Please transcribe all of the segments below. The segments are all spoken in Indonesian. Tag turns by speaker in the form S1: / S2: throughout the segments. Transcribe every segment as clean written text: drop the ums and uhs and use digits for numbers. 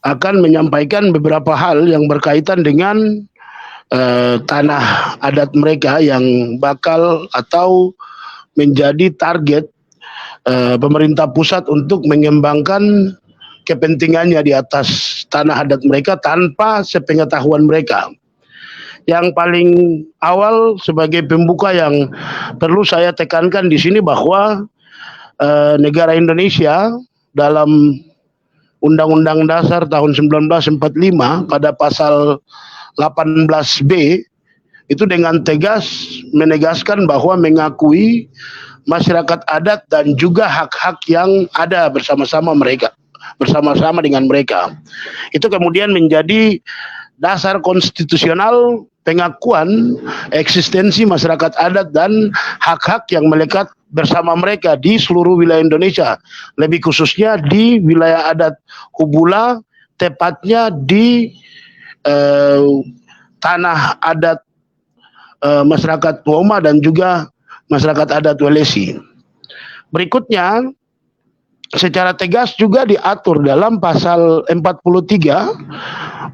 S1: akan menyampaikan beberapa hal yang berkaitan dengan tanah adat mereka yang bakal atau menjadi target pemerintah pusat untuk mengembangkan kepentingannya di atas tanah adat mereka tanpa sepengetahuan mereka. Yang paling awal sebagai pembuka yang perlu saya tekankan di sini bahwa negara Indonesia dalam Undang-Undang Dasar tahun 1945 pada pasal 18B itu dengan tegas menegaskan bahwa mengakui masyarakat adat dan juga hak-hak yang ada bersama-sama dengan mereka. Itu kemudian menjadi dasar konstitusional pengakuan eksistensi masyarakat adat dan hak-hak yang melekat bersama mereka di seluruh wilayah Indonesia, lebih khususnya di wilayah adat Hubula, tepatnya di tanah adat masyarakat Woma dan juga masyarakat adat Welesi. Berikutnya, secara tegas juga diatur dalam pasal 43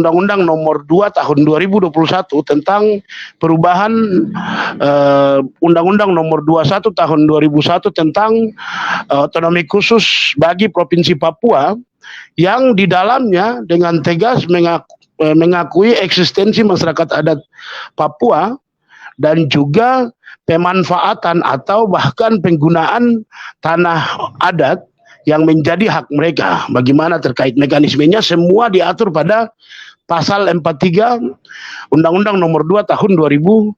S1: Undang-Undang Nomor 2 Tahun 2021 tentang perubahan Undang-Undang Nomor 21 Tahun 2001 tentang otonomi khusus bagi Provinsi Papua, yang di dalamnya dengan tegas mengakui eksistensi masyarakat adat Papua dan juga pemanfaatan atau bahkan penggunaan tanah adat yang menjadi hak mereka. Bagaimana terkait mekanismenya, semua diatur pada pasal 43 Undang-Undang Nomor 2 Tahun 2021.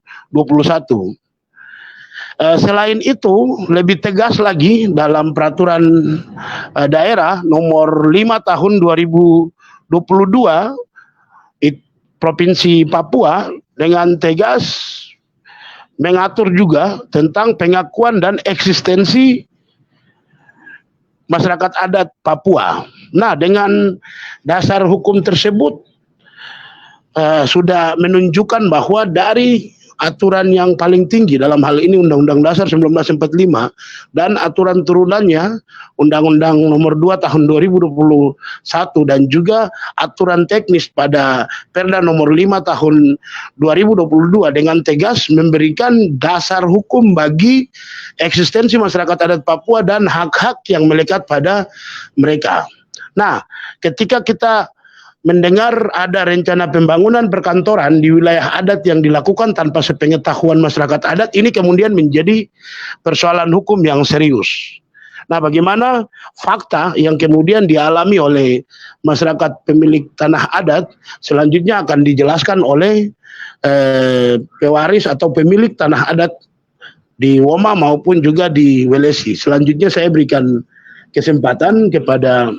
S1: Selain itu, lebih tegas lagi dalam peraturan daerah Nomor 5 Tahun 2022 Provinsi Papua dengan tegas mengatur juga tentang pengakuan dan eksistensi masyarakat adat Papua. Nah, dengan dasar hukum tersebut sudah menunjukkan bahwa dari aturan yang paling tinggi dalam hal ini Undang-Undang Dasar 1945 dan aturan turunannya Undang-Undang Nomor 2 Tahun 2021 dan juga aturan teknis pada Perda Nomor 5 Tahun 2022 dengan tegas memberikan dasar hukum bagi eksistensi masyarakat adat Papua dan hak-hak yang melekat pada mereka. Nah, ketika kita mendengar ada rencana pembangunan perkantoran di wilayah adat yang dilakukan tanpa sepengetahuan masyarakat adat, ini kemudian menjadi persoalan hukum yang serius. Nah, bagaimana fakta yang kemudian dialami oleh masyarakat pemilik tanah adat selanjutnya akan dijelaskan oleh pewaris atau pemilik tanah adat di Woma maupun juga di Welesi. Selanjutnya saya berikan kesempatan kepada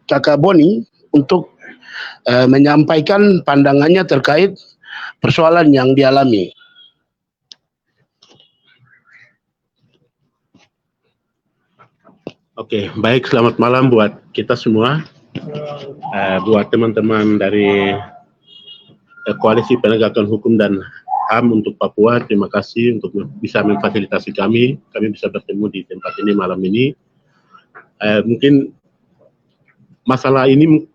S1: Kakak Boni untuk menyampaikan pandangannya terkait persoalan yang dialami.
S2: Oke, baik, selamat malam buat kita semua, buat teman-teman dari Koalisi Penegakan Hukum dan HAM untuk Papua. Terima kasih untuk bisa memfasilitasi kami bisa bertemu di tempat ini malam ini. Mungkin masalah ini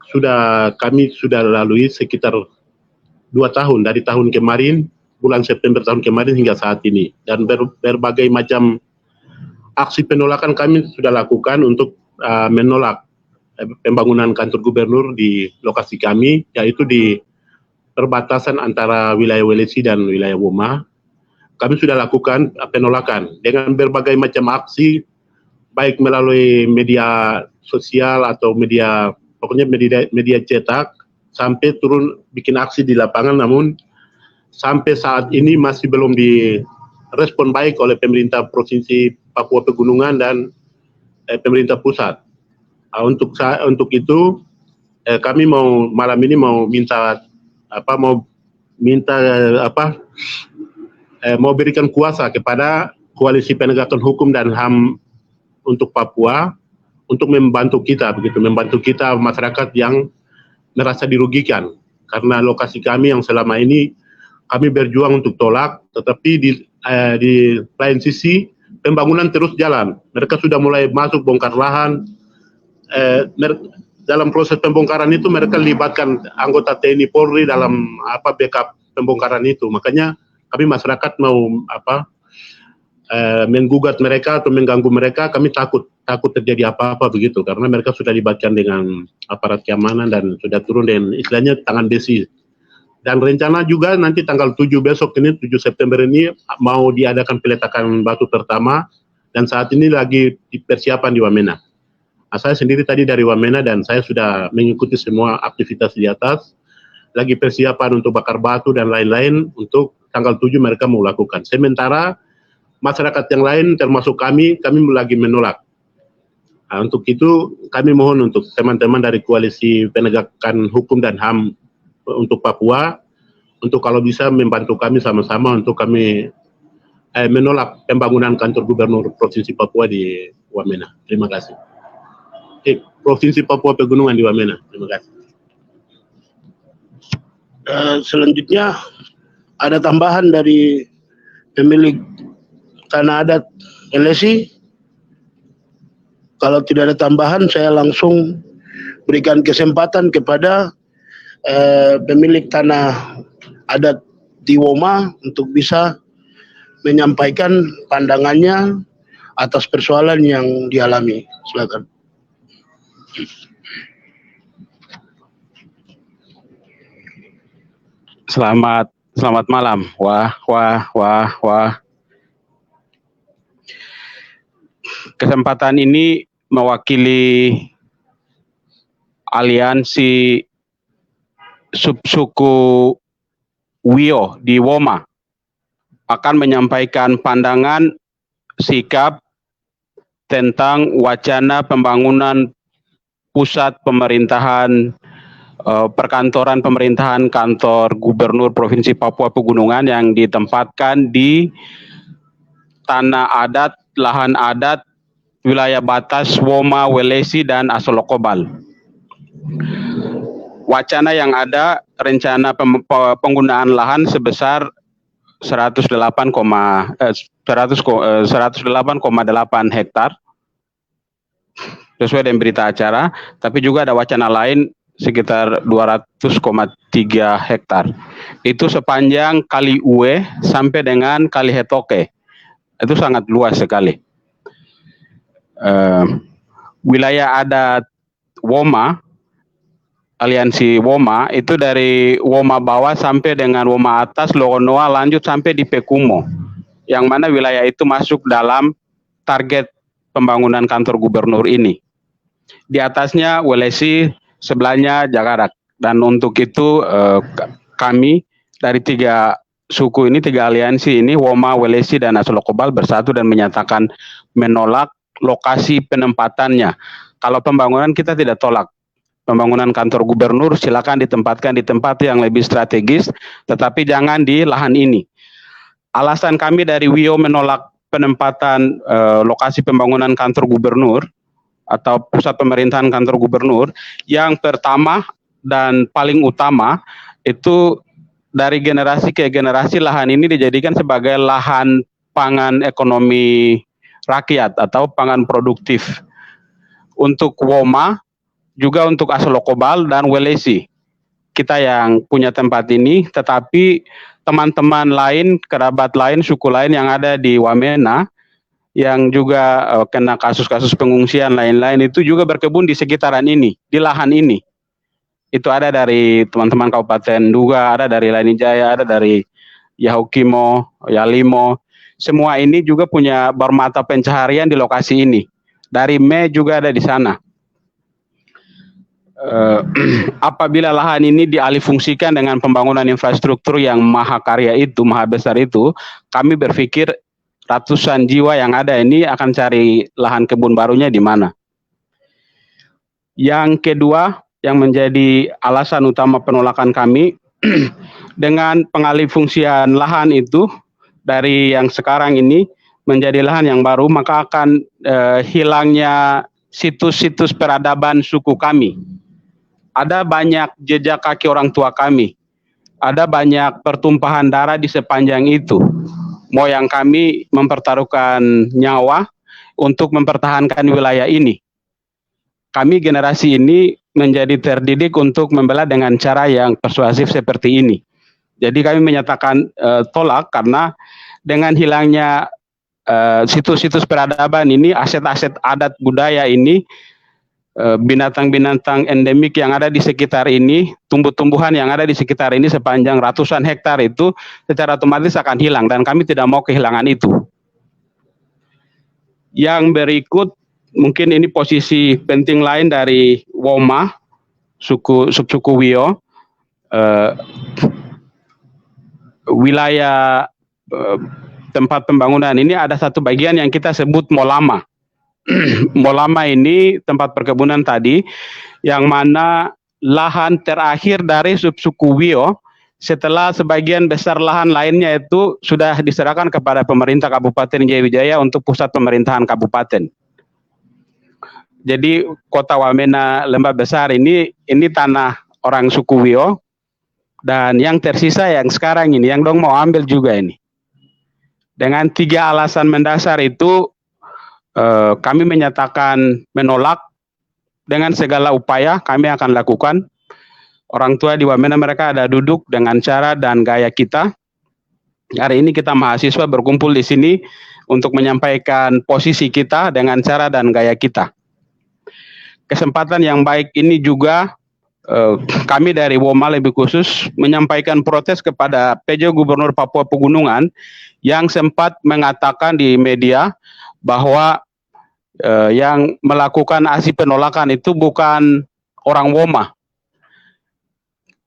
S2: kami sudah lalui sekitar 2 tahun, dari tahun kemarin, bulan September tahun kemarin hingga saat ini. Dan berbagai macam aksi penolakan kami sudah lakukan untuk menolak pembangunan kantor gubernur di lokasi kami, yaitu di perbatasan antara wilayah Welesi dan wilayah Woma. Kami sudah lakukan penolakan dengan berbagai macam aksi, baik melalui media sosial atau pokoknya media cetak, sampai turun bikin aksi di lapangan, namun sampai saat ini masih belum direspon baik oleh pemerintah Provinsi Papua Pegunungan dan pemerintah pusat. Untuk itu kami malam ini mau berikan kuasa kepada Koalisi Penegakan Hukum dan HAM untuk Papua untuk membantu kita masyarakat yang merasa dirugikan karena lokasi kami yang selama ini kami berjuang untuk tolak, tetapi di lain sisi pembangunan terus jalan. Mereka sudah mulai masuk bongkar lahan, dalam proses pembongkaran itu mereka libatkan anggota TNI Polri dalam backup pembongkaran itu. Makanya kami masyarakat mau menggugat mereka atau mengganggu mereka, kami takut terjadi apa-apa begitu, karena mereka sudah libatkan dengan aparat keamanan dan sudah turun dengan istilahnya tangan besi. Dan rencana juga nanti tanggal 7 besok ini, 7 September ini mau diadakan peletakan batu pertama, dan saat ini lagi dipersiapan di Wamena. Nah, saya sendiri tadi dari Wamena dan saya sudah mengikuti semua aktivitas di atas, lagi persiapan untuk bakar batu dan lain-lain, untuk tanggal 7 mereka mau lakukan. Sementara masyarakat yang lain termasuk kami lagi menolak. Nah, untuk itu kami mohon untuk teman-teman dari Koalisi Penegakan Hukum dan HAM untuk Papua, untuk kalau bisa membantu kami sama-sama untuk kami menolak pembangunan kantor gubernur Provinsi Papua di Wamena. Terima kasih. Provinsi Papua Pegunungan di Wamena. Terima kasih.
S1: Selanjutnya ada tambahan dari pemilik tanah adat LSI. Kalau tidak ada tambahan, saya langsung berikan kesempatan kepada pemilik tanah adat di Woma untuk bisa menyampaikan pandangannya atas persoalan yang dialami. Silakan.
S3: Selamat malam. Wah. Kesempatan ini mewakili aliansi subsuku Wio di Woma akan menyampaikan pandangan sikap tentang wacana pembangunan pusat pemerintahan perkantoran pemerintahan kantor gubernur Provinsi Papua Pegunungan yang ditempatkan di tanah adat, lahan adat, wilayah batas Woma, Welesi, dan Asolokobal. Wacana yang ada, rencana penggunaan lahan sebesar 108,8 hektar sesuai dengan berita acara, tapi juga ada wacana lain sekitar 200,3 hektar. Itu sepanjang Kali Uwe sampai dengan Kali Hetoke. Itu sangat luas sekali. Wilayah adat Woma, aliansi Woma, itu dari Woma bawah sampai dengan Woma atas, Logonoa, lanjut sampai di Pekumo, yang mana wilayah itu masuk dalam target pembangunan kantor gubernur ini. Di atasnya Welesi, sebelahnya Jagarak. Dan untuk itu kami dari 3 suku ini, 3 aliansi ini, Woma, Welesi, dan Asolokobal bersatu dan menyatakan menolak lokasi penempatannya. Kalau pembangunan kita tidak tolak. Pembangunan kantor gubernur silakan ditempatkan di tempat yang lebih strategis, tetapi jangan di lahan ini. Alasan kami dari Wio menolak penempatan lokasi pembangunan kantor gubernur atau pusat pemerintahan kantor gubernur, yang pertama dan paling utama itu dari generasi ke generasi lahan ini dijadikan sebagai lahan pangan ekonomi rakyat atau pangan produktif untuk Woma, juga untuk Asolokobal dan Welesi. Kita yang punya tempat ini, tetapi teman-teman lain, kerabat lain, suku lain yang ada di Wamena yang juga kena kasus-kasus pengungsian lain-lain itu juga berkebun di sekitaran ini, di lahan ini. Itu ada dari teman-teman Kabupaten Duga, ada dari Lanijaya, ada dari Yahukimo, Yalimo. Semua ini juga punya bermata pencaharian di lokasi ini. Dari Me juga ada di sana. Apabila lahan ini dialihfungsikan dengan pembangunan infrastruktur yang maha karya itu, maha besar itu, kami berpikir ratusan jiwa yang ada ini akan cari lahan kebun barunya di mana. Yang kedua, yang menjadi alasan utama penolakan kami, dengan pengalihfungsian lahan itu dari yang sekarang ini menjadi lahan yang baru, maka akan hilangnya situs-situs peradaban suku kami. Ada banyak jejak kaki orang tua kami. Ada banyak pertumpahan darah di sepanjang itu. Moyang kami mempertaruhkan nyawa untuk mempertahankan wilayah ini. kami generasi ini menjadi terdidik untuk membela dengan cara yang persuasif seperti ini. Jadi kami menyatakan tolak karena dengan hilangnya situs-situs peradaban ini, aset-aset adat budaya ini, binatang-binatang endemik yang ada di sekitar ini, tumbuh-tumbuhan yang ada di sekitar ini sepanjang ratusan hektar itu secara otomatis akan hilang dan kami tidak mau kehilangan itu. Yang berikut mungkin ini posisi penting lain dari Woma, suku Wio, wilayah tempat pembangunan ini ada satu bagian yang kita sebut Molama. Molama ini tempat perkebunan tadi, yang mana lahan terakhir dari subsuku Wio setelah sebagian besar lahan lainnya itu sudah diserahkan kepada pemerintah Kabupaten Jayawijaya untuk pusat pemerintahan kabupaten. Jadi kota Wamena Lembah Besar ini tanah orang suku Wio, dan yang tersisa yang sekarang ini yang dong mau ambil juga ini. Dengan 3 alasan mendasar itu kami menyatakan menolak. Dengan segala upaya kami akan lakukan. Orang tua di Wamena mereka ada duduk dengan cara dan gaya kita. Hari ini kita mahasiswa berkumpul di sini untuk menyampaikan posisi kita dengan cara dan gaya kita. Kesempatan yang baik ini juga kami dari Woma lebih khusus menyampaikan protes kepada PJ Gubernur Papua Pegunungan yang sempat mengatakan di media bahwa yang melakukan aksi penolakan itu bukan orang Woma.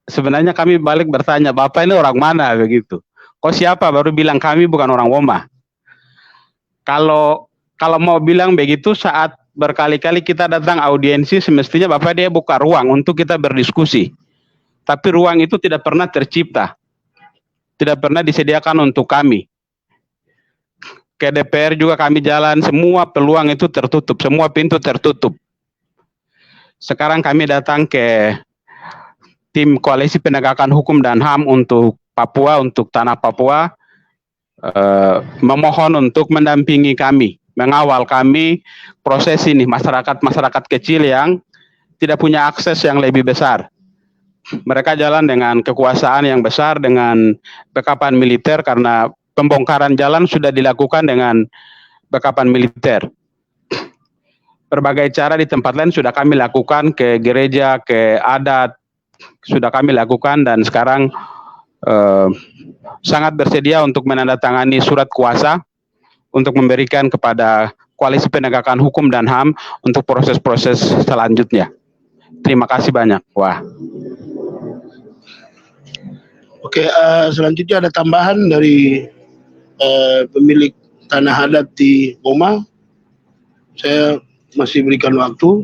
S3: Sebenarnya kami balik bertanya, Bapak ini orang mana begitu? Kok siapa baru bilang kami bukan orang Woma? Kalau mau bilang begitu saat berkali-kali kita datang audiensi, semestinya Bapak dia buka ruang untuk kita berdiskusi. Tapi ruang itu tidak pernah tercipta. Tidak pernah disediakan untuk kami. Ke DPR juga kami jalan, semua peluang itu tertutup, semua pintu tertutup. Sekarang kami datang ke tim Koalisi Penegakan Hukum dan HAM untuk Papua, untuk tanah Papua, memohon untuk mendampingi kami, mengawal kami proses ini, masyarakat kecil yang tidak punya akses yang lebih besar. Mereka jalan dengan kekuasaan yang besar, dengan bekapan militer, karena pembongkaran jalan sudah dilakukan dengan bekapan militer. Berbagai cara di tempat lain sudah kami lakukan, ke gereja, ke adat, sudah kami lakukan, dan sekarang sangat bersedia untuk menandatangani surat kuasa untuk memberikan kepada Koalisi Penegakan Hukum dan HAM untuk proses-proses selanjutnya. Terima kasih banyak. Wah.
S1: Oke, selanjutnya ada tambahan dari pemilik tanah adat di Woma. Saya masih berikan waktu.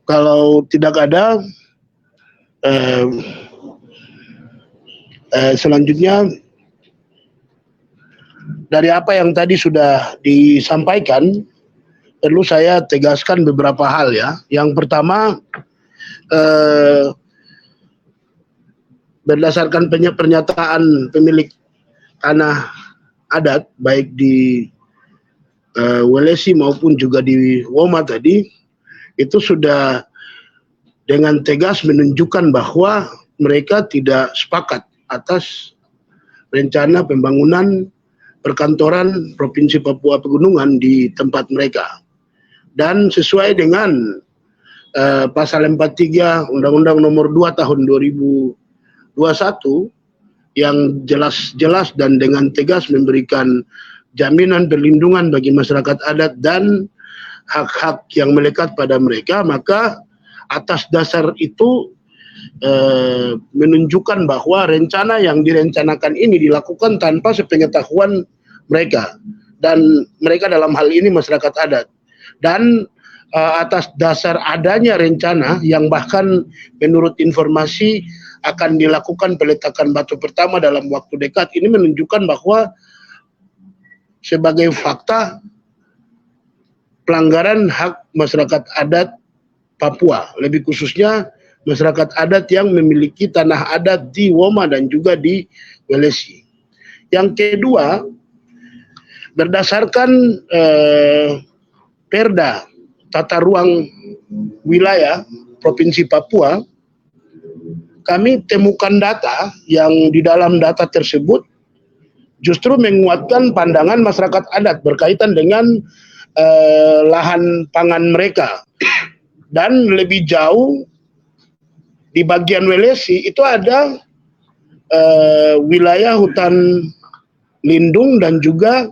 S1: Kalau tidak ada, selanjutnya dari apa yang tadi sudah disampaikan, perlu saya tegaskan beberapa hal ya. Yang pertama, berdasarkan pernyataan pemilik tanah adat baik di Welesi maupun juga di Woma tadi, itu sudah dengan tegas menunjukkan bahwa mereka tidak sepakat atas rencana pembangunan perkantoran Provinsi Papua Pegunungan di tempat mereka. Dan sesuai dengan pasal 43 Undang-Undang Nomor 2 Tahun 2021 yang jelas-jelas dan dengan tegas memberikan jaminan perlindungan bagi masyarakat adat dan hak-hak yang melekat pada mereka, maka atas dasar itu menunjukkan bahwa rencana yang direncanakan ini dilakukan tanpa sepengetahuan mereka, dan mereka dalam hal ini masyarakat adat. Dan atas dasar adanya rencana yang bahkan menurut informasi akan dilakukan peletakan batu pertama dalam waktu dekat, ini menunjukkan bahwa sebagai fakta pelanggaran hak masyarakat adat Papua, lebih khususnya masyarakat adat yang memiliki tanah adat di Woma dan juga di Welesi. Yang kedua, berdasarkan Perda Tata Ruang Wilayah Provinsi Papua, kami temukan data yang di dalam data tersebut justru menguatkan pandangan masyarakat adat berkaitan dengan lahan pangan mereka. Dan lebih jauh, di bagian Welesi itu ada wilayah hutan lindung dan juga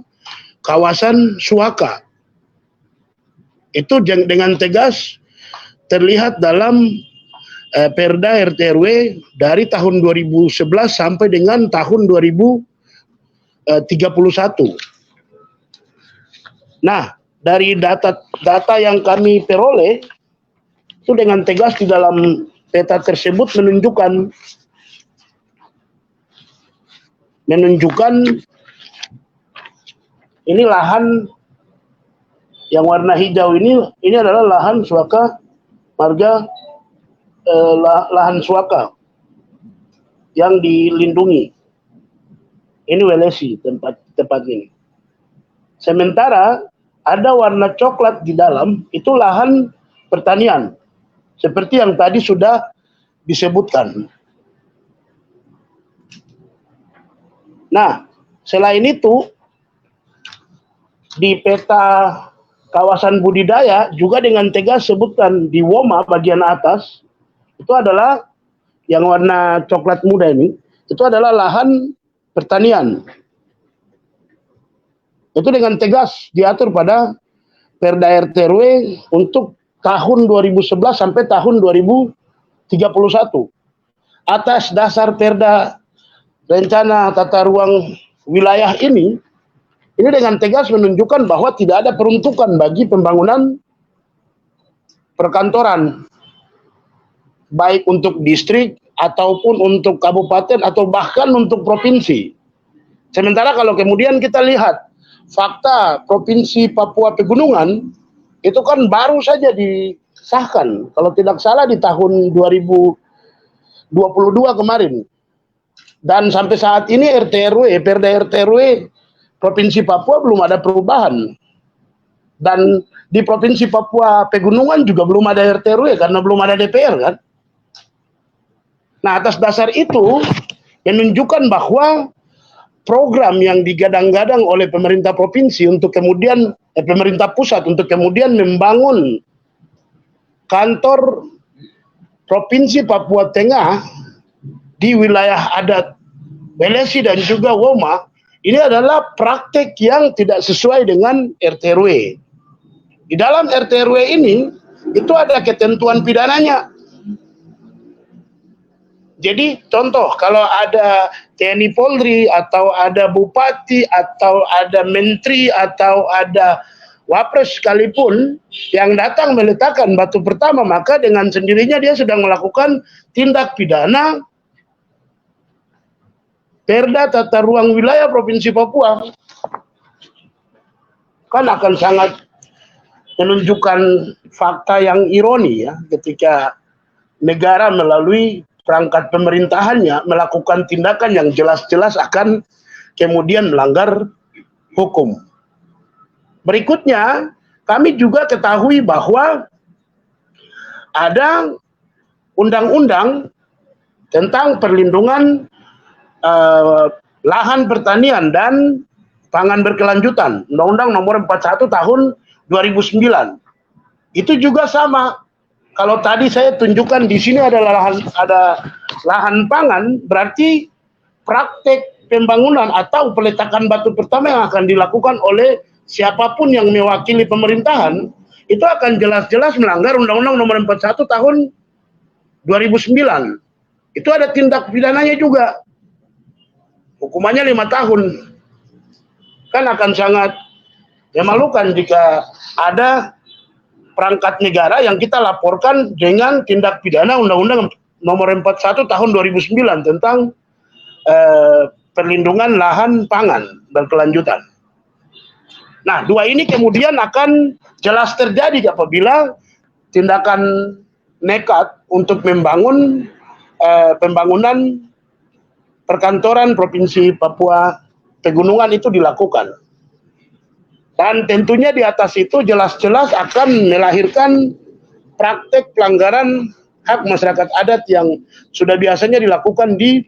S1: kawasan suaka. Itu dengan tegas terlihat dalam Perda RT/RW dari tahun 2011 sampai dengan tahun 2031. Nah, dari data yang kami peroleh itu dengan tegas di dalam peta tersebut menunjukkan ini lahan yang warna hijau ini adalah lahan suaka marga, lahan suaka yang dilindungi. Ini Welesi tempat ini. Sementara ada warna coklat di dalam itu lahan pertanian, seperti yang tadi sudah disebutkan. Nah, selain itu di peta kawasan budidaya juga dengan tegas sebutkan di WOMA bagian atas itu adalah yang warna coklat muda ini, itu adalah lahan pertanian. Itu dengan tegas diatur pada Perda RT/RW untuk tahun 2011 sampai tahun 2031. Atas dasar Perda Rencana Tata Ruang Wilayah ini dengan tegas menunjukkan bahwa tidak ada peruntukan bagi pembangunan perkantoran, baik untuk distrik ataupun untuk kabupaten atau bahkan untuk provinsi. Sementara kalau kemudian kita lihat fakta Provinsi Papua Pegunungan, itu kan baru saja disahkan, kalau tidak salah di tahun 2022 kemarin. Dan sampai saat ini Perda RT/RW Provinsi Papua belum ada perubahan. Dan di Provinsi Papua Pegunungan juga belum ada RT/RW karena belum ada DPR kan. Nah, atas dasar itu menunjukkan bahwa program yang digadang-gadang oleh pemerintah provinsi untuk kemudian pemerintah pusat untuk kemudian membangun kantor Provinsi Papua Tengah di wilayah adat Welesi dan juga WOMA, ini adalah praktek yang tidak sesuai dengan RT/RW. Di dalam RT/RW ini, itu ada ketentuan pidananya. Jadi contoh, kalau ada TNI Polri, atau ada bupati, atau ada menteri, atau ada wapres sekalipun, yang datang meletakkan batu pertama, maka dengan sendirinya dia sedang melakukan tindak pidana Perda Tata Ruang Wilayah Provinsi Papua. Kan akan sangat menunjukkan fakta yang ironi ya, ketika negara melalui perangkat pemerintahannya melakukan tindakan yang jelas-jelas akan kemudian melanggar hukum. Berikutnya, kami juga ketahui bahwa ada undang-undang tentang perlindungan lahan pertanian dan pangan berkelanjutan, Undang-Undang Nomor 41 Tahun 2009. Itu juga sama. Kalau tadi saya tunjukkan di sini ada lahan pangan, berarti praktek pembangunan atau peletakan batu pertama yang akan dilakukan oleh siapapun yang mewakili pemerintahan itu akan jelas-jelas melanggar Undang-Undang Nomor 41 Tahun 2009. Itu ada tindak pidananya juga. Hukumannya 5 tahun. Kan akan sangat memalukan jika ada perangkat negara yang kita laporkan dengan tindak pidana Undang-Undang Nomor 41 Tahun 2009 tentang perlindungan lahan pangan berkelanjutan. Nah, dua ini kemudian akan jelas terjadi apabila tindakan nekat untuk membangun pembangunan perkantoran Provinsi Papua Pegunungan itu dilakukan. Dan tentunya di atas itu jelas-jelas akan melahirkan praktek pelanggaran hak masyarakat adat yang sudah biasanya dilakukan di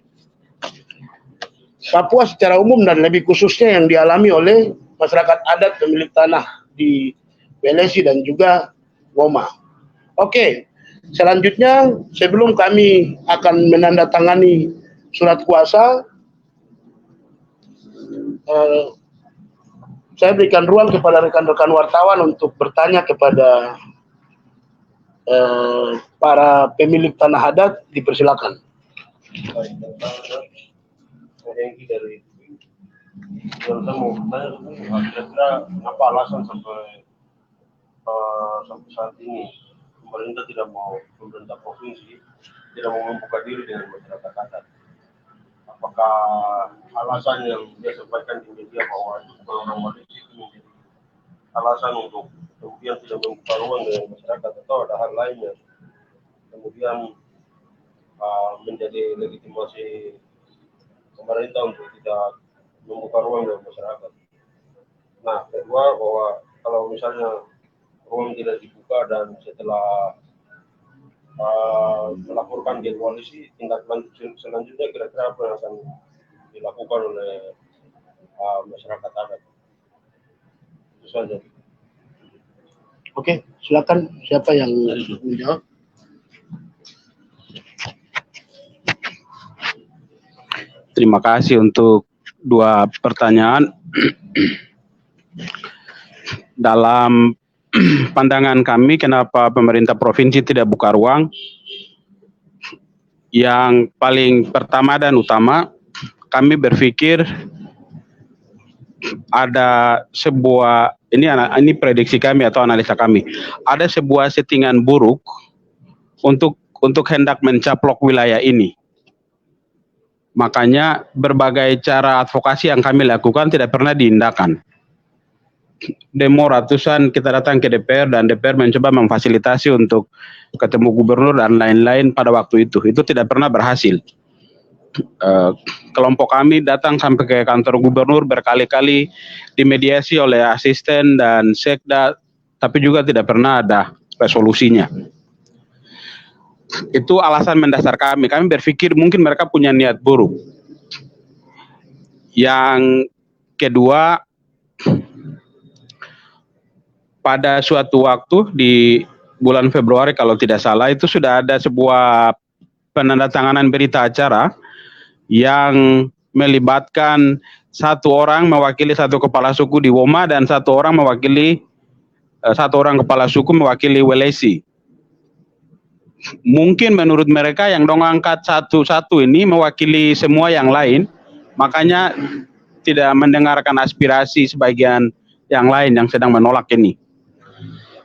S1: Papua secara umum dan lebih khususnya yang dialami oleh masyarakat adat pemilik tanah di Welesi dan juga Woma. Oke, selanjutnya sebelum kami akan menandatangani surat kuasa, saya berikan ruang kepada rekan-rekan wartawan untuk bertanya kepada para pemilik tanah adat. Dipersilakan.
S4: Dari saya mau bertanya, kira-kira apa alasan sampai saat ini pemerintah pemerintah provinsi tidak mau membuka diri dengan masyarakat adat? Apakah alasan yang dia sampaikan di media bahwa itu orang Malaysia itu menjadi alasan untuk kemudian tidak membuka ruang dengan masyarakat, atau ada hal lainnya kemudian menjadi legitimasi pemerintah untuk tidak membuka ruang dengan masyarakat? Nah, kedua, bahwa kalau misalnya ruang tidak dibuka dan setelah melaporkan di koalisi, tindak lanjut selanjutnya kira-kira apa yang akan dilakukan oleh masyarakat adat? Itu saja.
S1: Oke, silakan siapa yang menjawab.
S3: Terima kasih untuk dua pertanyaan. Dalam pandangan kami, kenapa pemerintah provinsi tidak buka ruang? Yang paling pertama dan utama, kami berpikir ada sebuah, ini prediksi kami atau analisa kami, ada sebuah settingan buruk untuk hendak mencaplok wilayah ini. Makanya berbagai cara advokasi yang kami lakukan tidak pernah diindahkan. Demo ratusan kita datang ke DPR dan DPR mencoba memfasilitasi untuk ketemu gubernur dan lain-lain pada waktu itu. Itu tidak pernah berhasil. Kelompok kami datang sampai ke kantor gubernur berkali-kali, dimediasi oleh asisten dan sekda, tapi juga tidak pernah ada resolusinya. Itu alasan mendasar kami. Kami berpikir mungkin mereka punya niat buruk. Yang kedua, pada suatu waktu di bulan Februari kalau tidak salah, itu sudah ada sebuah penandatanganan berita acara yang melibatkan satu orang mewakili satu kepala suku di Woma dan satu orang kepala suku mewakili Welesi. Mungkin menurut mereka yang dong angkat satu-satu ini mewakili semua yang lain, makanya tidak mendengarkan aspirasi sebagian yang lain yang sedang menolak ini.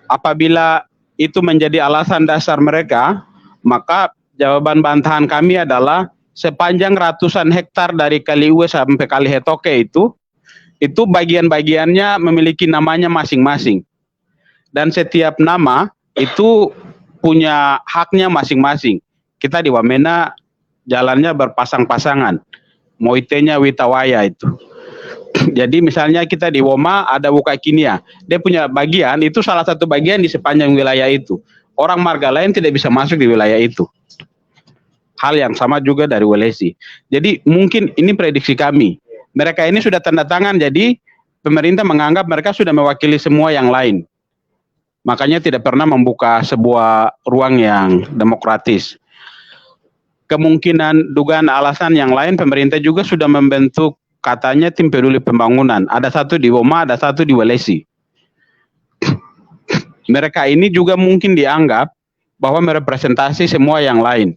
S3: Apabila itu menjadi alasan dasar mereka, maka jawaban bantahan kami adalah sepanjang ratusan hektar dari Kaliuwe sampai Kalihetoke itu bagian-bagiannya memiliki namanya masing-masing. Dan setiap nama itu punya haknya masing-masing. Kita di Wamena jalannya berpasang-pasangan. Moitenya Witawaya itu. Jadi misalnya kita di Woma ada Wukakinia, dia punya bagian, itu salah satu bagian di sepanjang wilayah itu. Orang marga lain tidak bisa masuk di wilayah itu. Hal yang sama juga dari Welesi. Jadi mungkin ini prediksi kami. Mereka ini sudah tanda tangan, jadi pemerintah menganggap mereka sudah mewakili semua yang lain. Makanya tidak pernah membuka sebuah ruang yang demokratis. Kemungkinan dugaan alasan yang lain, pemerintah juga sudah membentuk katanya tim peduli pembangunan. Ada satu di Woma, ada satu di Welesi. Mereka ini juga mungkin dianggap bahwa merepresentasi semua yang lain.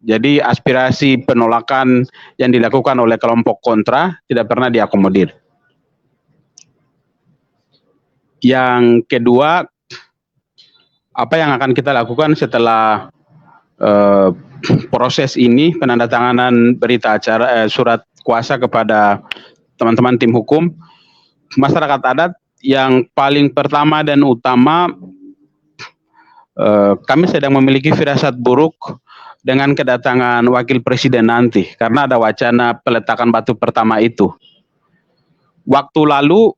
S3: Jadi aspirasi penolakan yang dilakukan oleh kelompok kontra tidak pernah diakomodir. Yang kedua, apa yang akan kita lakukan setelah proses ini, penandatanganan berita acara surat kuasa kepada teman-teman tim hukum, masyarakat adat yang paling pertama dan utama, kami sedang memiliki firasat buruk dengan kedatangan wakil presiden nanti, karena ada wacana peletakan batu pertama itu. Waktu lalu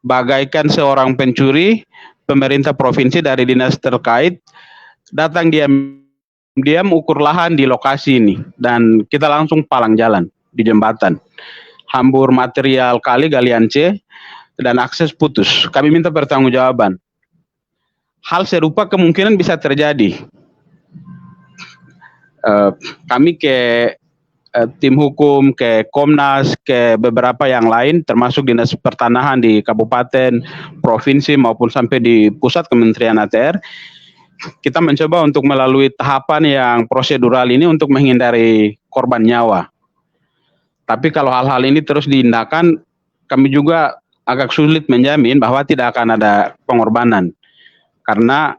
S3: bagaikan seorang pencuri, pemerintah provinsi dari dinas terkait datang diam ukur lahan di lokasi ini dan kita langsung palang jalan di jembatan. Hambur material kali galian C dan akses putus. Kami minta pertanggungjawaban. Hal serupa kemungkinan bisa terjadi. Kami ke tim hukum, ke Komnas, ke beberapa yang lain, termasuk dinas pertanahan di kabupaten, provinsi maupun sampai di pusat Kementerian ATR, kita mencoba untuk melalui tahapan yang prosedural ini untuk menghindari korban nyawa. Tapi kalau hal-hal ini terus diindahkan, kami juga agak sulit menjamin bahwa tidak akan ada pengorbanan. Karena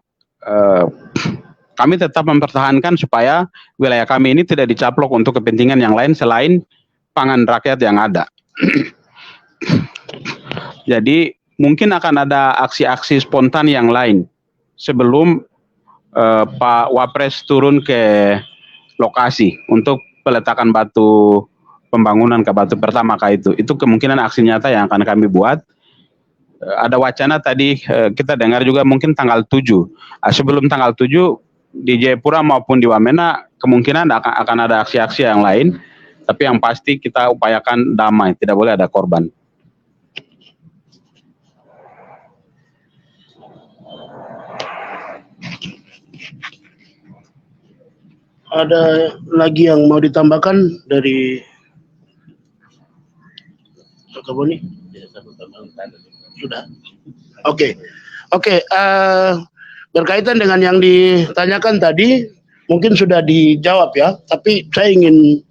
S3: kami tetap mempertahankan supaya wilayah kami ini tidak dicaplok untuk kepentingan yang lain selain pangan rakyat yang ada. Jadi mungkin akan ada aksi-aksi spontan yang lain sebelum Pak Wapres turun ke lokasi untuk peletakan batu pembangunan ke batu pertama itu. Itu kemungkinan aksi nyata yang akan kami buat. Ada wacana tadi kita dengar juga mungkin tanggal 7. Sebelum tanggal 7 di Jayapura maupun di Wamena kemungkinan akan ada aksi-aksi yang lain. Tapi yang pasti kita upayakan damai, tidak boleh ada korban.
S1: Ada lagi yang mau ditambahkan dari Pak Boni? Sudah. Oke. Berkaitan dengan yang ditanyakan tadi, mungkin sudah dijawab ya. Tapi saya ingin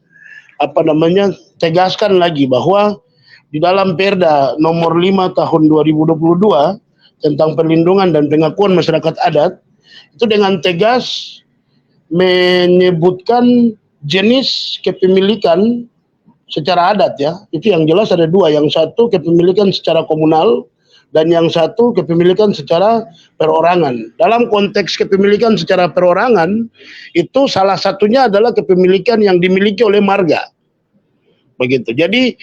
S1: tegaskan lagi bahwa di dalam Perda nomor 5 tahun 2022 tentang perlindungan dan pengakuan masyarakat adat itu dengan tegas menyebutkan jenis kepemilikan secara adat ya. Itu yang jelas ada dua, yang satu kepemilikan secara komunal dan yang satu kepemilikan secara perorangan. Dalam konteks kepemilikan secara perorangan itu salah satunya adalah kepemilikan yang dimiliki oleh marga. Begitu. Jadi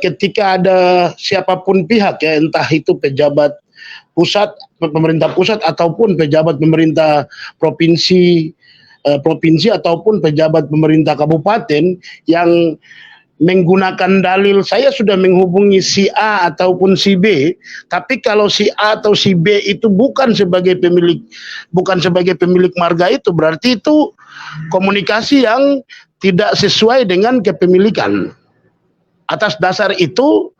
S1: ketika ada siapapun pihak ya, entah itu pejabat pusat, pemerintah pusat ataupun pejabat pemerintah provinsi ataupun pejabat pemerintah kabupaten yang menggunakan dalil saya sudah menghubungi si A ataupun si B, tapi kalau si A atau si B itu bukan sebagai pemilik marga itu, berarti itu komunikasi yang tidak sesuai dengan kepemilikan. Atas dasar itu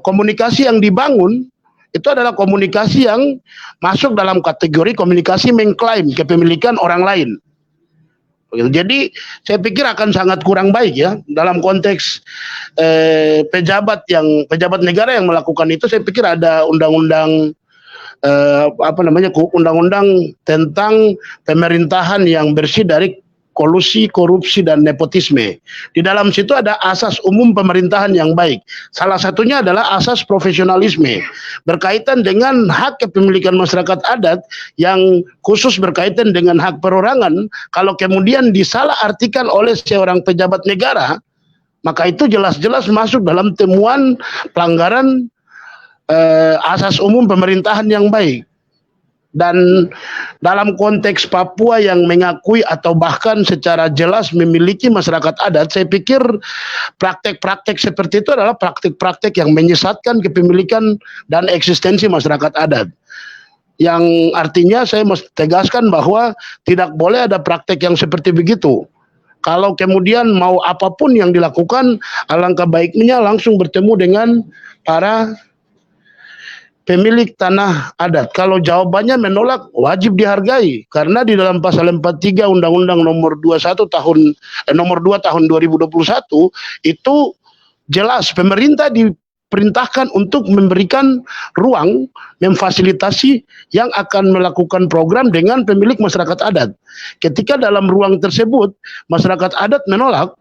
S1: komunikasi yang dibangun itu adalah komunikasi yang masuk dalam kategori komunikasi mengklaim kepemilikan orang lain. Jadi saya pikir akan sangat kurang baik ya dalam konteks pejabat negara yang melakukan itu. Saya pikir ada undang-undang undang-undang tentang pemerintahan yang bersih dari kolusi, korupsi, dan nepotisme. Di dalam situ ada asas umum pemerintahan yang baik. Salah satunya adalah asas profesionalisme. Berkaitan dengan hak kepemilikan masyarakat adat yang khusus berkaitan dengan hak perorangan, kalau kemudian disalahartikan oleh seorang pejabat negara, maka itu jelas-jelas masuk dalam temuan pelanggaran asas umum pemerintahan yang baik. Dan dalam konteks Papua yang mengakui atau bahkan secara jelas memiliki masyarakat adat, saya pikir praktek-praktek seperti itu adalah praktek-praktek yang menyesatkan kepemilikan dan eksistensi masyarakat adat. Yang artinya saya mesti tegaskan bahwa tidak boleh ada praktek yang seperti begitu. Kalau kemudian mau apapun yang dilakukan, alangkah baiknya langsung bertemu dengan para pemilik tanah adat. Kalau jawabannya menolak, wajib dihargai. Karena di dalam pasal 43 Undang-Undang nomor 2 tahun 2021 itu jelas pemerintah diperintahkan untuk memberikan ruang, memfasilitasi yang akan melakukan program dengan pemilik masyarakat adat. Ketika dalam ruang tersebut masyarakat adat menolak,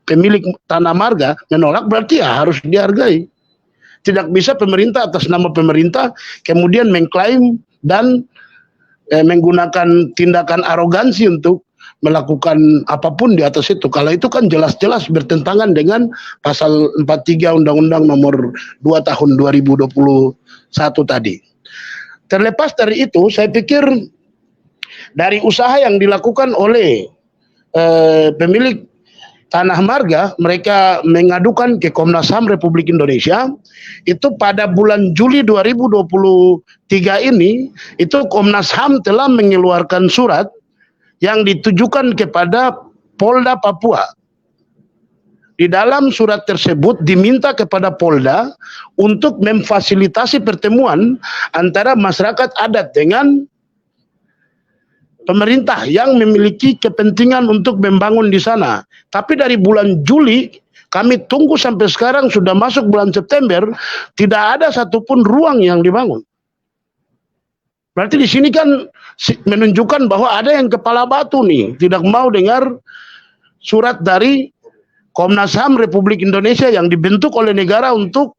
S1: pemilik tanah marga menolak, berarti ya harus dihargai. Tidak bisa pemerintah atas nama pemerintah kemudian mengklaim dan menggunakan tindakan arogansi untuk melakukan apapun di atas itu. Kalau itu kan jelas-jelas bertentangan dengan pasal 43 Undang-Undang Nomor 2 Tahun 2021 tadi. Terlepas dari itu, saya pikir dari usaha yang dilakukan oleh pemilik Tanah Marga, mereka mengadukan ke Komnas HAM Republik Indonesia. Itu pada bulan Juli 2023 ini, itu Komnas HAM telah mengeluarkan surat yang ditujukan kepada Polda Papua. Di dalam surat tersebut diminta kepada Polda untuk memfasilitasi pertemuan antara masyarakat adat dengan pemerintah yang memiliki kepentingan untuk membangun di sana. Tapi dari bulan Juli, kami tunggu sampai sekarang sudah masuk bulan September, tidak ada satupun ruang yang dibangun. Berarti di sini kan menunjukkan bahwa ada yang kepala batu nih, tidak mau dengar surat dari Komnas HAM Republik Indonesia yang dibentuk oleh negara untuk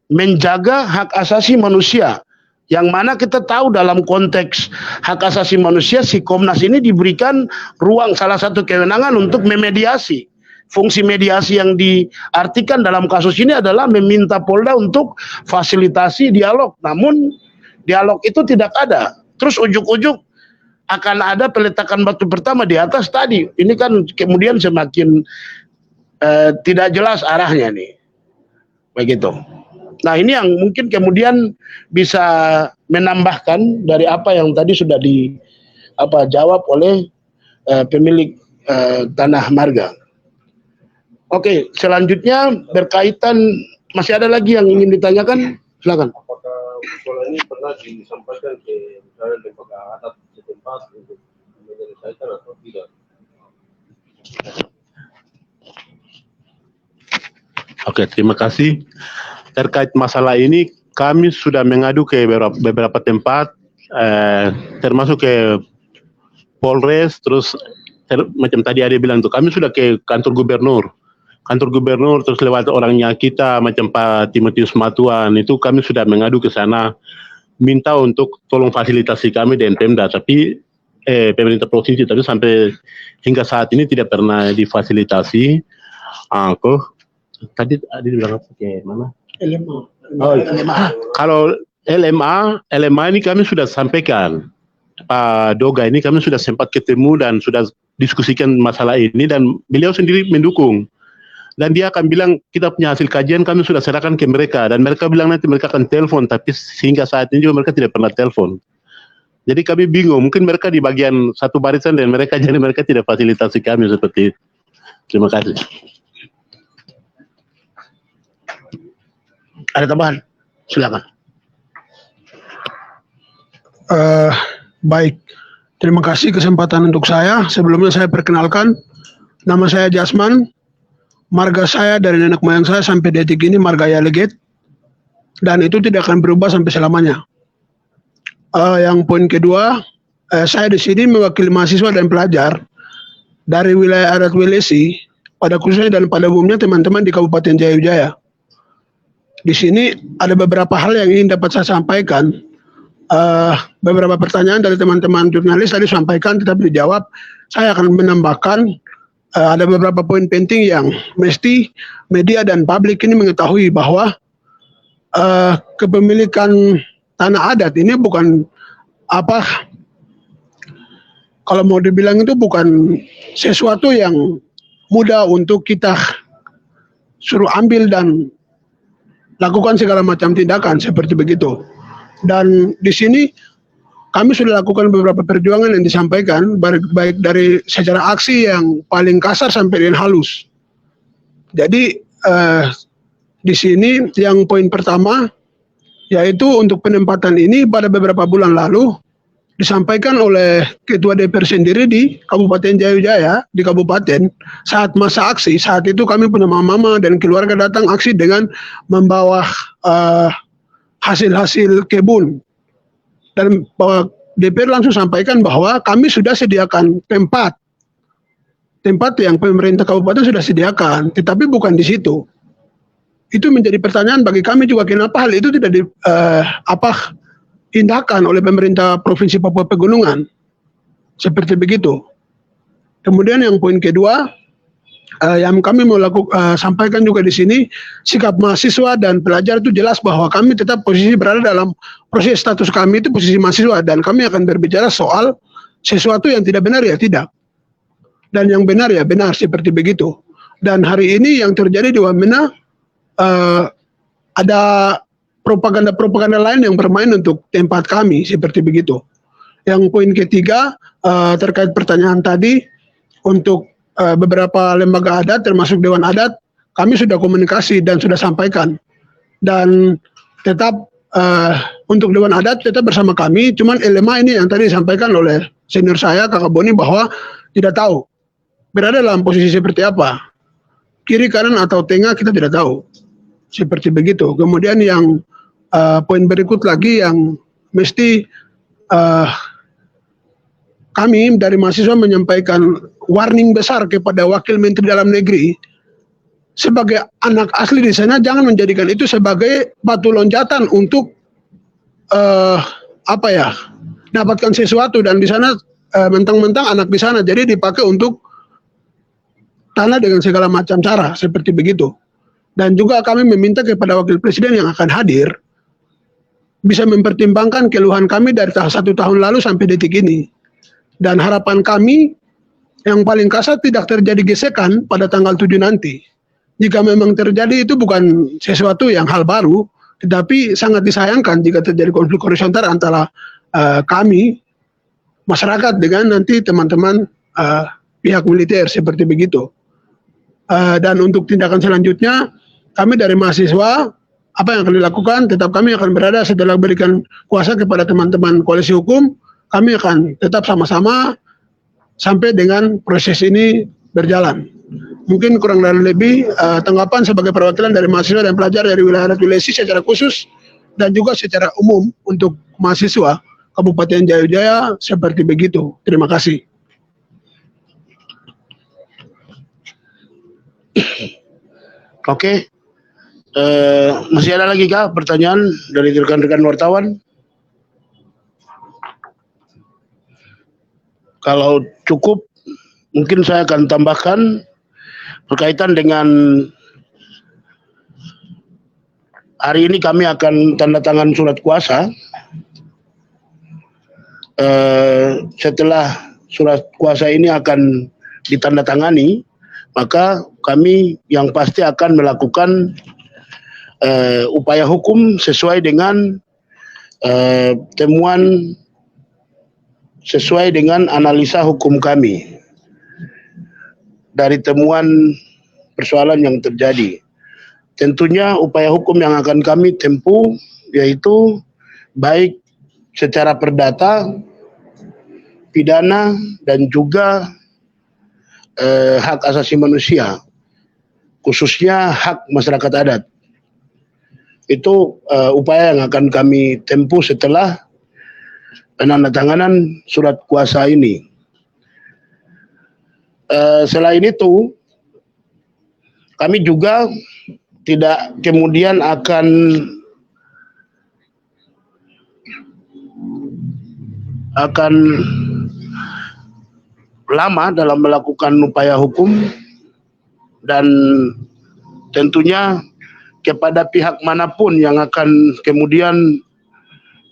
S1: menjaga hak asasi manusia. Yang mana kita tahu dalam konteks hak asasi manusia, si Komnas ini diberikan ruang, salah satu kewenangan untuk memediasi. Fungsi mediasi yang diartikan dalam kasus ini adalah meminta Polda untuk fasilitasi dialog. Namun dialog itu tidak ada. Terus ujuk-ujuk akan ada peletakan batu pertama di atas tadi. Ini kan kemudian semakin tidak jelas arahnya nih. Begitu. Nah, ini yang mungkin kemudian bisa menambahkan dari apa yang tadi sudah dijawab oleh pemilik Tanah Marga. Oke, selanjutnya berkaitan, masih ada lagi yang ingin ditanyakan? Silakan.
S4: Apakah usulan ini pernah disampaikan ke misalnya lembaga adat setempat untuk menyelesaikan atau tidak?
S2: Oke, terima kasih. Terkait masalah ini, kami sudah mengadu ke beberapa tempat, termasuk ke Polres, terus macam tadi ada bilang tuh, kami sudah ke kantor gubernur, terus lewat orangnya kita, macam Pak Timotius Matuan, itu kami sudah mengadu ke sana, minta untuk tolong fasilitasi kami dengan Pemda, tapi pemerintah provinsi, tapi sampai hingga saat ini tidak pernah difasilitasi. Tadi ada bilang apa ke mana?
S1: LMA.
S2: Oh, kalau LMA ini kami sudah sampaikan, Pak Doga ini kami sudah sempat ketemu dan sudah diskusikan masalah ini dan beliau sendiri mendukung. Dan dia akan bilang kita punya hasil kajian kami sudah serahkan ke mereka dan mereka bilang nanti mereka akan telepon, tapi sehingga saat ini juga mereka tidak pernah telepon. Jadi kami bingung, mungkin mereka di bagian satu barisan dan mereka jadi mereka tidak fasilitasi kami seperti itu. Terima kasih.
S1: Ada tambahan? Silakan.
S5: Baik, terima kasih kesempatan untuk saya. Sebelumnya saya perkenalkan, nama saya Jasman. Marga saya dari nenek moyang saya sampai detik ini marga Yaleget, dan itu tidak akan berubah sampai selamanya. Yang poin kedua, saya di sini mewakili mahasiswa dan pelajar dari wilayah adat Welesi, pada khususnya dan pada umumnya teman-teman di Kabupaten Jaya Wijaya. Di sini ada beberapa hal yang ingin dapat saya sampaikan. Beberapa pertanyaan dari teman-teman jurnalis tadi sampaikan, tetapi dijawab. Saya akan menambahkan ada beberapa poin penting yang mesti media dan publik ini mengetahui bahwa kepemilikan tanah adat ini bukan apa, kalau mau dibilang itu bukan sesuatu yang mudah untuk kita suruh ambil dan lakukan segala macam tindakan seperti begitu. Dan di sini kami sudah lakukan beberapa perjuangan yang disampaikan, baik dari secara aksi yang paling kasar sampai dengan halus. Jadi di sini yang poin pertama yaitu untuk penempatan ini pada beberapa bulan lalu disampaikan oleh Ketua DPR sendiri di Kabupaten Jaya Wijaya, di Kabupaten, saat masa aksi. Saat itu kami punya mama dan keluarga datang aksi dengan membawa hasil-hasil kebun. Dan bahwa DPR langsung sampaikan bahwa kami sudah sediakan tempat yang pemerintah kabupaten sudah sediakan, tetapi bukan di situ. Itu menjadi pertanyaan bagi kami juga, kenapa hal itu tidak tindakan oleh pemerintah Provinsi Papua Pegunungan. Seperti begitu. Kemudian yang poin kedua, yang kami mau sampaikan juga di sini, sikap mahasiswa dan pelajar itu jelas bahwa kami tetap posisi berada dalam proses status kami itu posisi mahasiswa, dan kami akan berbicara soal sesuatu yang tidak benar ya tidak, dan yang benar ya benar, seperti begitu. Dan hari ini yang terjadi di Wamena, ada propaganda-propaganda lain yang bermain untuk tempat kami, seperti begitu. Yang poin ketiga, terkait pertanyaan tadi, untuk beberapa lembaga adat termasuk Dewan Adat, kami sudah komunikasi dan sudah sampaikan, dan tetap untuk Dewan Adat tetap bersama kami. Cuman elemen ini yang tadi disampaikan oleh senior saya Kakak Boni bahwa tidak tahu berada dalam posisi seperti apa, kiri kanan atau tengah kita tidak tahu, seperti begitu. Kemudian yang poin berikut lagi yang mesti kami dari mahasiswa menyampaikan warning besar kepada Wakil Menteri Dalam Negeri, sebagai anak asli di sana jangan menjadikan itu sebagai batu loncatan untuk dapatkan sesuatu, dan di sana mentang-mentang anak di sana jadi dipakai untuk tanah dengan segala macam cara, seperti begitu. Dan juga kami meminta kepada Wakil Presiden yang akan hadir bisa mempertimbangkan keluhan kami dari 1 tahun lalu sampai detik ini. Dan harapan kami yang paling kasar tidak terjadi gesekan pada tanggal 7 nanti. Jika memang terjadi itu bukan sesuatu yang hal baru, tetapi sangat disayangkan jika terjadi konflik horizontal antara kami, masyarakat, dengan nanti teman-teman pihak militer, seperti begitu. Dan untuk tindakan selanjutnya, kami dari mahasiswa, apa yang akan dilakukan, tetap kami akan berada setelah berikan kuasa kepada teman-teman koalisi hukum. Kami akan tetap sama-sama sampai dengan proses ini berjalan. Mungkin kurang dan lebih tanggapan sebagai perwakilan dari mahasiswa dan pelajar dari wilayah adat Wilesi secara khusus dan juga secara umum untuk mahasiswa Kabupaten Jayapura seperti begitu. Terima kasih.
S1: Oke. Masih ada lagi kah pertanyaan dari rekan-rekan wartawan? Kalau cukup, mungkin saya akan tambahkan berkaitan dengan hari ini kami akan tanda tangan surat kuasa. Setelah surat kuasa ini akan ditandatangani, maka kami yang pasti akan melakukan upaya hukum sesuai dengan temuan, sesuai dengan analisa hukum kami dari temuan persoalan yang terjadi. Tentunya upaya hukum yang akan kami tempuh yaitu baik secara perdata, pidana, dan juga hak asasi manusia, khususnya hak masyarakat adat. Itu upaya yang akan kami tempuh setelah penandatanganan surat kuasa ini. Selain itu, kami juga tidak kemudian akan lama dalam melakukan upaya hukum, dan tentunya kepada pihak manapun yang akan kemudian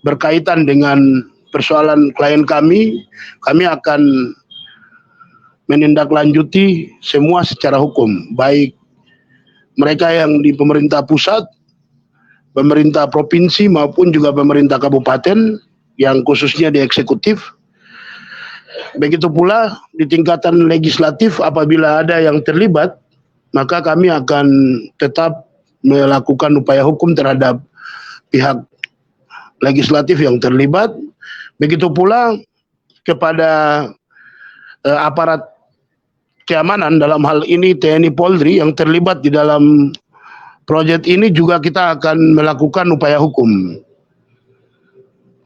S1: berkaitan dengan persoalan klien kami akan menindaklanjuti semua secara hukum, baik mereka yang di pemerintah pusat, pemerintah provinsi, maupun juga pemerintah kabupaten yang khususnya di eksekutif. Begitu pula di tingkatan legislatif, apabila ada yang terlibat, maka kami akan tetap melakukan upaya hukum terhadap pihak legislatif yang terlibat. Begitu pula kepada aparat keamanan, dalam hal ini TNI Polri yang terlibat di dalam proyek ini, juga kita akan melakukan upaya hukum.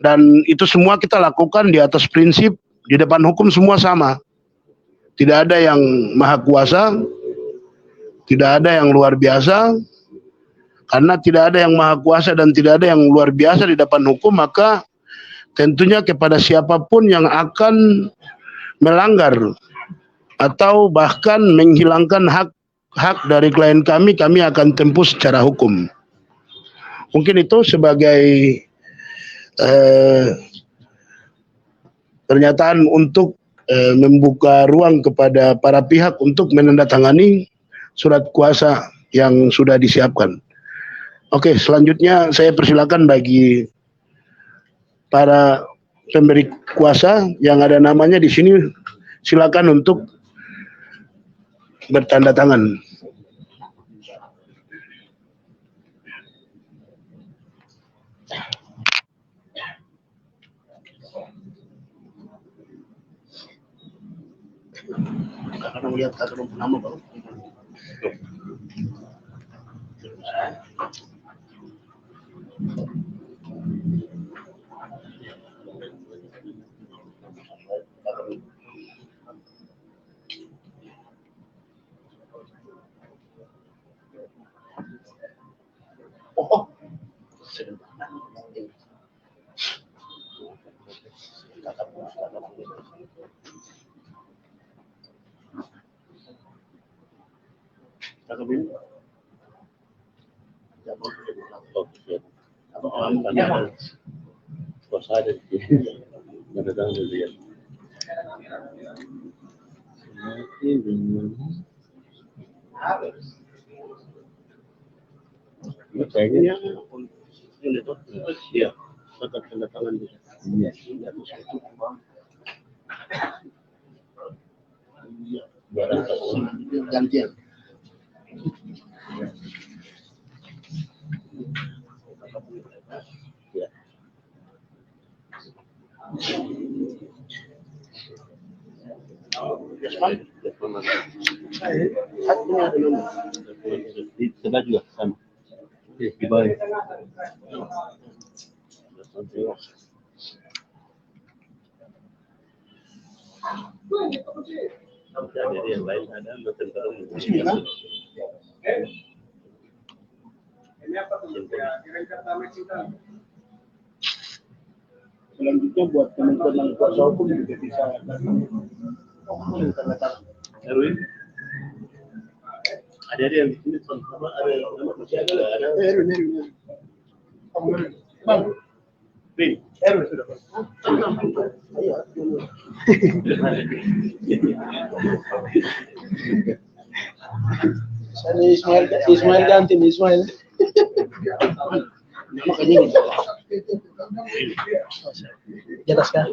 S1: Dan itu semua kita lakukan di atas prinsip di depan hukum semua sama. Tidak ada yang maha kuasa, tidak ada yang luar biasa. Karena tidak ada yang maha kuasa dan tidak ada yang luar biasa di depan hukum, maka tentunya kepada siapapun yang akan melanggar atau bahkan menghilangkan hak dari klien kami akan tempuh secara hukum. Mungkin itu sebagai pernyataan untuk membuka ruang kepada para pihak untuk menandatangani surat kuasa yang sudah disiapkan. Oke, selanjutnya saya persilakan bagi para pemberi kuasa yang ada namanya di sini, silakan untuk bertanda tangan. Karena melihat kata nama baru. Oh, kayaknya ini tuh, iya, tanda tangan dia. Iya, gantian. Sebelah juga sama. Di bawah. Dari yang lain ada selanjutnya buat teman-teman kuasa hukum juga bisa Erwin. Ada yang di sini sama ada masih ada Erwin. Bang. Bin, Erwin sudah. Iya. Saya Ismail ganti Ismail. Makanya ini. Di atas kan?